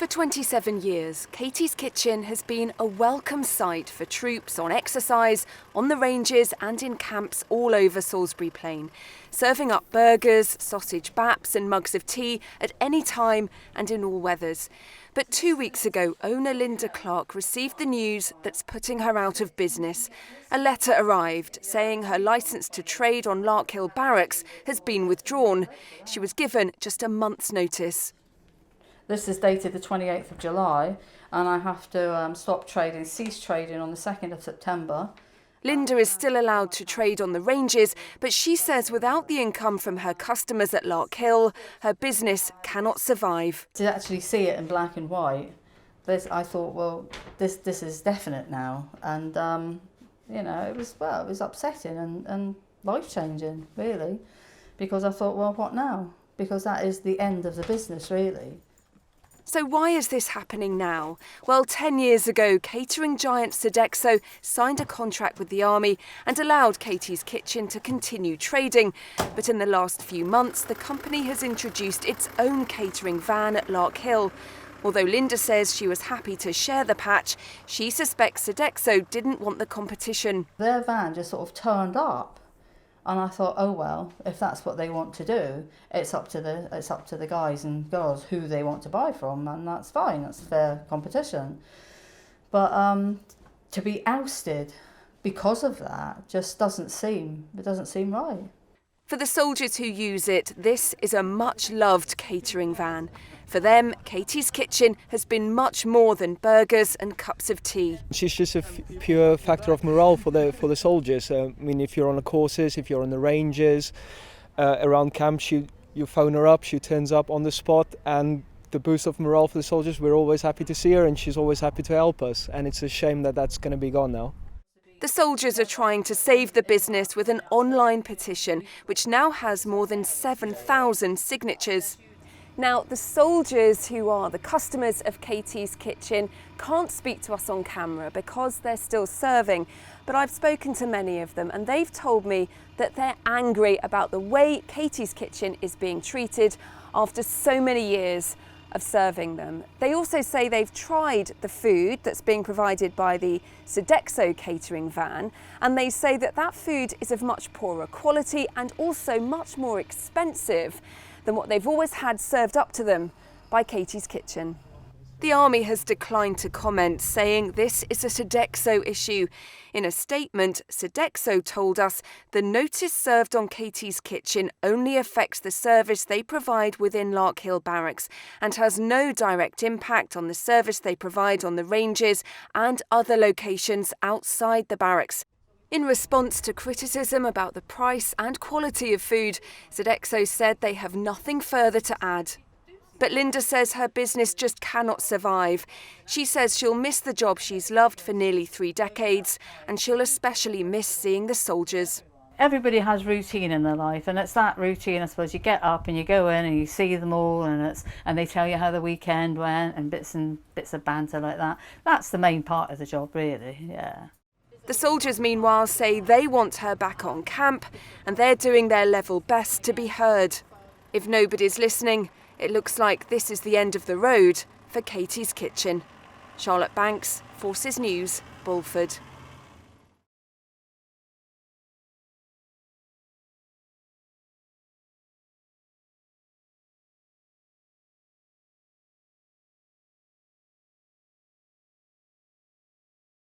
For 27 years, Katie's Kitchen has been a welcome sight for troops on exercise, on the ranges and in camps all over Salisbury Plain, serving up burgers, sausage baps and mugs of tea at any time and in all weathers. But 2 weeks ago, owner Linda Clark received the news that's putting her out of business. A letter arrived saying her licence to trade on Larkhill Barracks has been withdrawn. She was given just a month's notice. This is dated the 28th of July and I have to cease trading on the 2nd of September. Linda is still allowed to trade on the ranges, but she says without the income from her customers at Larkhill, her business cannot survive. To actually see it in black and white, I thought, well, this is definite now. And, it was upsetting and life-changing, really, because I thought, well, what now? Because that is the end of the business, really. So why is this happening now? Well, 10 years ago, catering giant Sodexo signed a contract with the Army and allowed Katie's Kitchen to continue trading. But in the last few months, the company has introduced its own catering van at Larkhill. Although Linda says she was happy to share the patch, she suspects Sodexo didn't want the competition. Their van just sort of turned up. And I thought, oh well, if that's what they want to do, it's up to the guys and girls who they want to buy from, and that's fine. That's fair competition. But to be ousted because of that just doesn't seem right. For the soldiers who use it, this is a much-loved catering van. For them, Katie's Kitchen has been much more than burgers and cups of tea. She's just a pure factor of morale for the soldiers. If you're on the courses, if you're on the ranges, around camps, you phone her up, she turns up on the spot, and the boost of morale for the soldiers, we're always happy to see her and she's always happy to help us. And it's a shame that that's going to be gone now. The soldiers are trying to save the business with an online petition, which now has more than 7,000 signatures. Now, the soldiers who are the customers of Katie's Kitchen can't speak to us on camera because they're still serving, but I've spoken to many of them and they've told me that they're angry about the way Katie's Kitchen is being treated after so many years of serving them. They also say they've tried the food that's being provided by the Sodexo catering van, and they say that that food is of much poorer quality and also much more expensive than what they've always had served up to them by Katie's Kitchen. The Army has declined to comment, saying this is a Sodexo issue. In a statement, Sodexo told us the notice served on Katie's Kitchen only affects the service they provide within Larkhill Barracks and has no direct impact on the service they provide on the ranges and other locations outside the barracks. In response to criticism about the price and quality of food, Sodexo said they have nothing further to add. But Linda says her business just cannot survive. She says she'll miss the job she's loved for nearly 3 decades, and she'll especially miss seeing the soldiers. Everybody has routine in their life, and it's that routine, I suppose. You get up and you go in and you see them all, and they tell you how the weekend went and bits of banter like that. That's the main part of the job, really, yeah. The soldiers, meanwhile, say they want her back on camp, and they're doing their level best to be heard. If nobody's listening, it looks like this is the end of the road for Katie's Kitchen. Charlotte Banks, Forces News, Bulford.